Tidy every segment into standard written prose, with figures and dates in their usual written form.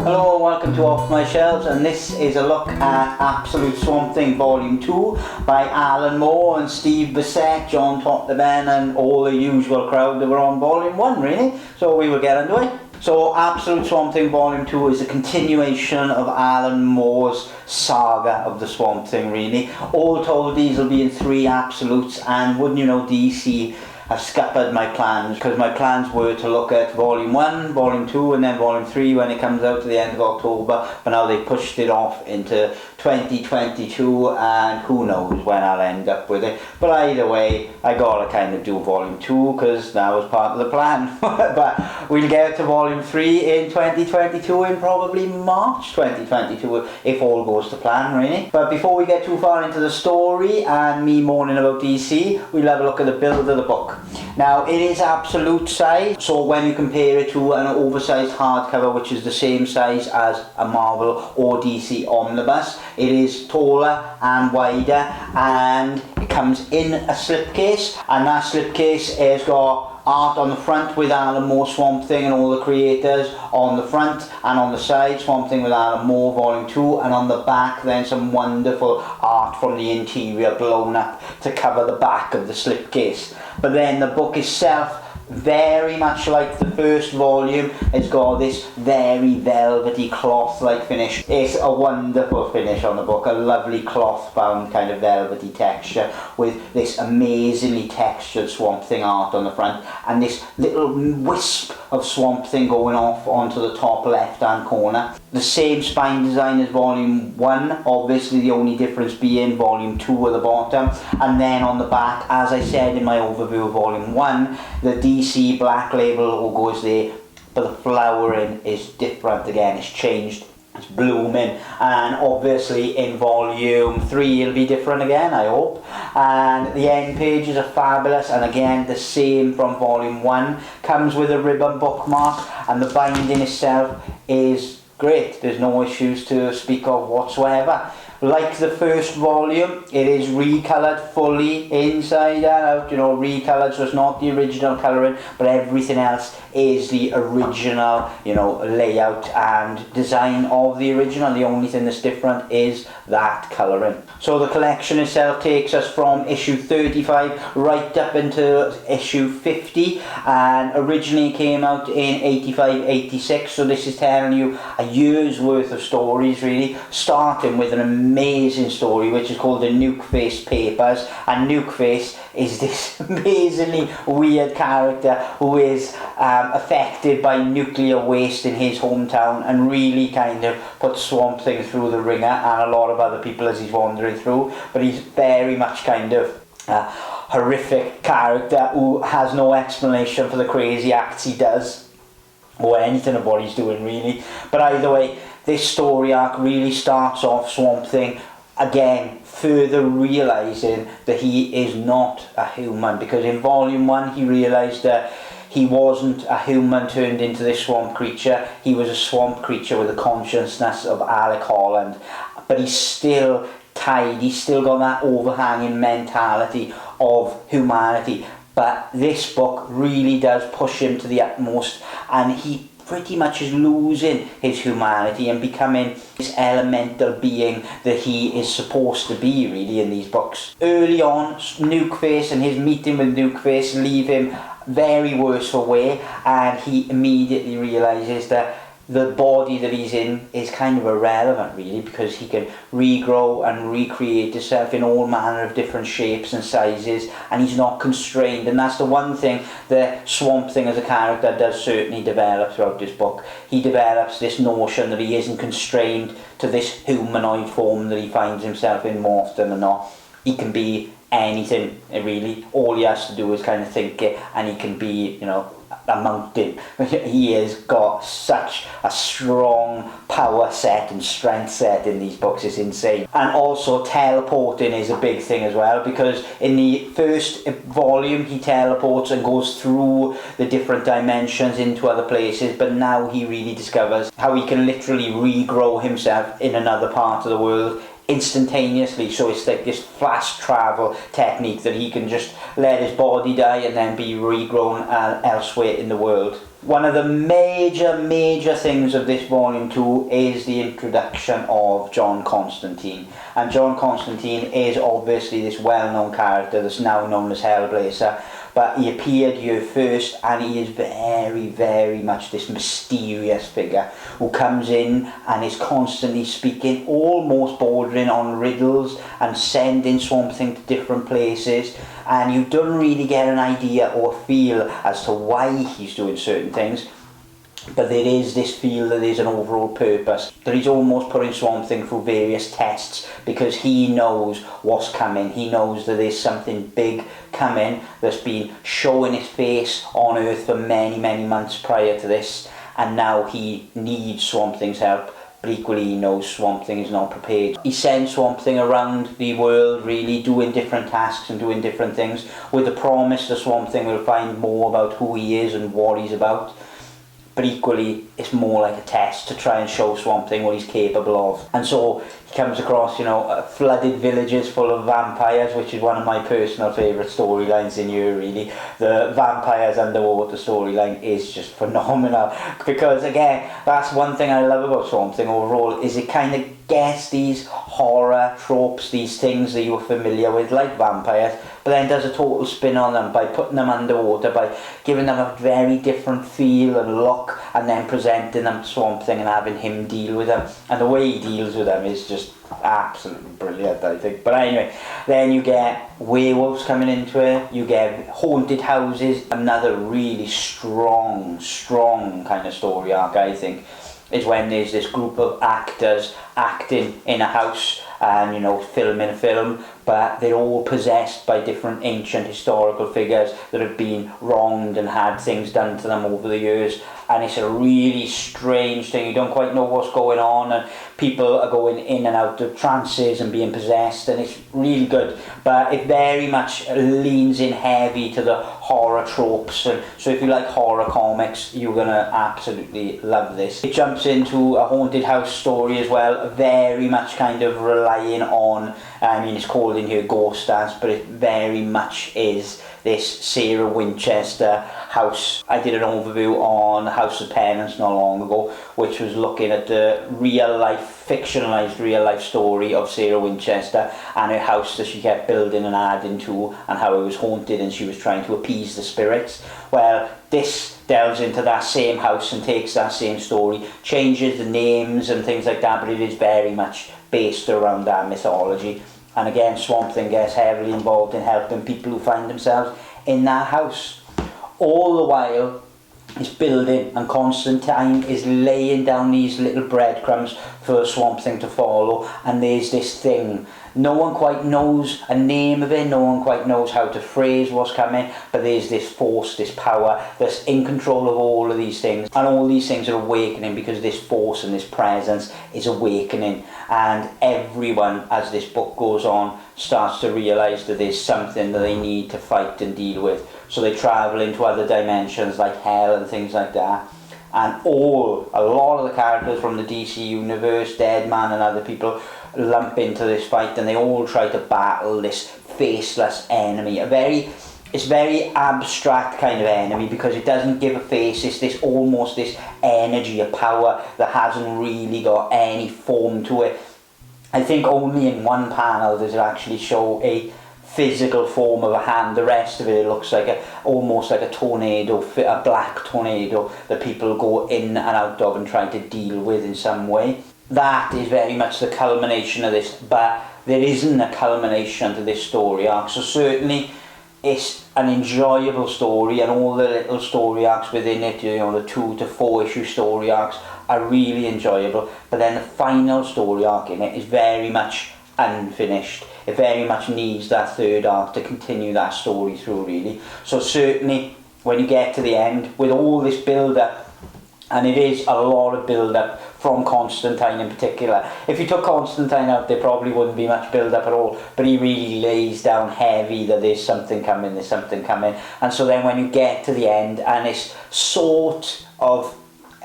Hello, welcome to Off My Shelves, and this is a look at Absolute Swamp Thing Volume 2 by Alan Moore and Steve Bissette, John Totleben and all the usual crowd that were on Volume 1 really. So we will get into it. So Absolute Swamp Thing Volume 2 is a continuation of Alan Moore's saga of the Swamp Thing really. All told, these will be in 3 absolutes, and wouldn't you know, DC have scuppered my plans, because my plans were to look at Volume 1, Volume 2 and then Volume 3 when it comes out at the end of October, but now they pushed it off into 2022 and who knows when I'll end up with it. But either way, I gotta kind of do Volume 2 because that was part of the plan. But we'll get to Volume 3 in 2022, in probably March 2022 if all goes to plan really. But before we get too far into the story and me moaning about DC, we'll have a look at the build of the book. Now it is absolute size, so when you compare it to an oversized hardcover which is the same size as a Marvel or DC Omnibus, it is taller and wider, and it comes in a slipcase, and that slipcase has got art on the front with Alan Moore Swamp Thing and all the creators on the front, and on the side Swamp Thing with Alan Moore Volume 2, and on the back then some wonderful art from the interior blown up to cover the back of the slipcase. But then the book itself, very much like the first volume, has got this very velvety cloth-like finish. It's a wonderful finish on the book, a lovely cloth-bound kind of velvety texture with this amazingly textured Swamp Thing art on the front, and this little wisp of Swamp Thing going off onto the top left-hand corner. The same spine design as Volume 1, obviously the only difference being Volume 2 at the bottom, and then on the back, as I said in my overview of Volume 1, the DC black label logo is there, but the flowering is different again, it's changed, it's blooming, and obviously in Volume 3 it'll be different again, I hope. And the end pages are fabulous, and again the same from Volume 1, comes with a ribbon bookmark, and the binding itself is great, there's no issues to speak of whatsoever. Like the first volume, it is recoloured fully inside and out, you know, recoloured, so it's not the original colouring, but everything else is the original, you know, layout and design of the original. The only thing that's different is that colouring. So the collection itself takes us from issue 35 right up into issue 50, and originally came out in 85-86, so this is telling you a year's worth of stories really, starting with an amazing story which is called the Nukeface Papers. And Nukeface is this amazingly weird character who is affected by nuclear waste in his hometown and really kind of puts Swamp Thing through the ringer, and a lot of other people as he's wandering through. But he's very much kind of horrific character who has no explanation for the crazy acts he does or anything of what he's doing really. But either way, this story arc really starts off Swamp Thing again further realising that he is not a human, because in Volume 1 he realised that he wasn't a human turned into this swamp creature, he was a swamp creature with the consciousness of Alec Holland, but he's still tied, he's still got that overhanging mentality of humanity. But this book really does push him to the utmost, and he pretty much is losing his humanity and becoming this elemental being that he is supposed to be really in these books. Early on, Nukeface and his meeting with Nukeface leave him very worse for wear, and he immediately realises that the body that he's in is kind of irrelevant really, because he can regrow and recreate himself in all manner of different shapes and sizes, and he's not constrained. And that's the one thing that Swamp Thing as a character does certainly develop throughout this book. He develops this notion that he isn't constrained to this humanoid form that he finds himself in more often than not. He can be anything really, all he has to do is kind of think it, and he can be, you know, a mountain. He has got such a strong power set and strength set in these books, it's insane. And also teleporting is a big thing as well, because in the first volume he teleports and goes through the different dimensions into other places, but now he really discovers how he can literally regrow himself in another part of the world instantaneously, so it's like this fast travel technique that he can just let his body die and then be regrown elsewhere in the world. One of the major things of this volume 2 is the introduction of John Constantine. And John Constantine is obviously this well-known character that's now known as Hellblazer, but he appeared here first, and he is very much this mysterious figure who comes in and is constantly speaking, almost bordering on riddles and sending Swamp Thing to different places, and you don't really get an idea or feel as to why he's doing certain things. But there is this feel that there's an overall purpose, that he's almost putting Swamp Thing through various tests because he knows what's coming. He knows that there's something big coming that's been showing its face on Earth for many months prior to this, and now he needs Swamp Thing's help. But equally he knows Swamp Thing is not prepared. He sends Swamp Thing around the world, really doing different tasks and doing different things, with the promise that Swamp Thing will find more about who he is and what he's about. But equally, it's more like a test to try and show Swamp Thing what he's capable of. And so he comes across, flooded villages full of vampires, which is one of my personal favourite storylines in here, really. The vampires underwater storyline is just phenomenal. Because, again, that's one thing I love about Swamp Thing overall, is it kind of gets these horror tropes, these things that you're familiar with, like vampires, but then does a total spin on them by putting them underwater, by giving them a very different feel and look, and then presenting them to Swamp Thing and having him deal with them. And the way he deals with them is just absolutely brilliant, I think. But anyway, then you get werewolves coming into it, you get haunted houses, another really strong kind of story arc, I think, is when there's this group of actors acting in a house and, filming a film, but they're all possessed by different ancient historical figures that have been wronged and had things done to them over the years. And it's a really strange thing. You don't quite know what's going on, and people are going in and out of trances and being possessed, and it's really good. But it very much leans in heavy to the horror tropes, and so if you like horror comics, you're gonna absolutely love this. It jumps into a haunted house story as well, very much kind of relying on, it's called in here Ghost Dance, but it very much is this Sarah Winchester house. I did an overview on House of Penance not long ago, which was looking at the fictionalized real life story of Sarah Winchester and her house that she kept building and adding to, and how it was haunted and she was trying to appease the spirits. Well, this delves into that same house and takes that same story, changes the names and things like that, but it is very much based around that mythology. And again, Swamp Thing gets heavily involved in helping people who find themselves in that house. All the while, it's building, and Constantine is laying down these little breadcrumbs for Swamp Thing to follow, and there's this thing. No one quite knows a name of it, no one quite knows how to phrase what's coming, but there's this force, this power that's in control of all of these things, and all these things are awakening because this force and this presence is awakening. And everyone, as this book goes on, starts to realise that there's something that they need to fight and deal with. So they travel into other dimensions like hell and things like that. And a lot of the characters from the DC universe, Deadman and other people, lump into this fight, and they all try to battle this faceless enemy. It's very abstract kind of enemy because it doesn't give a face. It's this almost this energy, a power that hasn't really got any form to it. I think only in one panel does it actually show a physical form of a hand. The rest of it looks like almost like a tornado, a black tornado that people go in and out of and try to deal with in some way. That is very much the culmination of this, but there isn't a culmination to this story arc. So certainly it's an enjoyable story, and all the little story arcs within it, the 2 to 4 issue story arcs are really enjoyable. But then the final story arc in it is very much unfinished. It very much needs that third arc to continue that story through, really. So certainly when you get to the end with all this build up, and it is a lot of build up from Constantine in particular. If you took Constantine out, there probably wouldn't be much build up at all, but he really lays down heavy that there's something coming. And so then when you get to the end, and it's sort of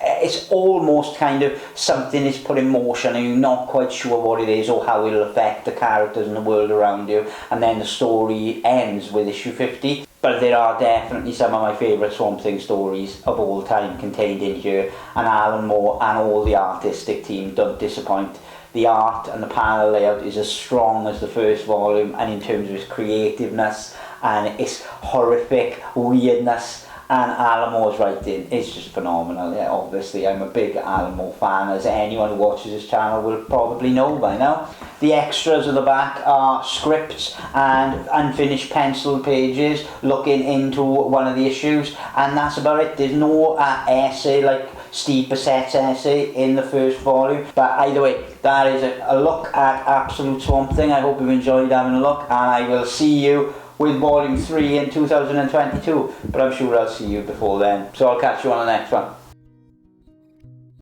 it's almost kind of something is put in motion and you're not quite sure what it is or how it'll affect the characters and the world around you, and then the story ends with issue 50. But there are definitely some of my favourite Swamp Thing stories of all time contained in here, and Alan Moore and all the artistic team don't disappoint. The art and the panel layout is as strong as the first volume, and in terms of its creativeness and its horrific weirdness, and Alan Moore's writing is just phenomenal. Yeah, obviously I'm a big Alan Moore fan, as anyone who watches this channel will probably know by now. The extras at the back are scripts and unfinished pencil pages looking into one of the issues, and that's about it. There's no essay like Steve Bissette's essay in the first volume. But either way, that is a look at Absolute Swamp Thing. I hope you've enjoyed having a look, and I will see you with volume 3 in 2022, but I'm sure I'll see you before then, so I'll catch you on the next one.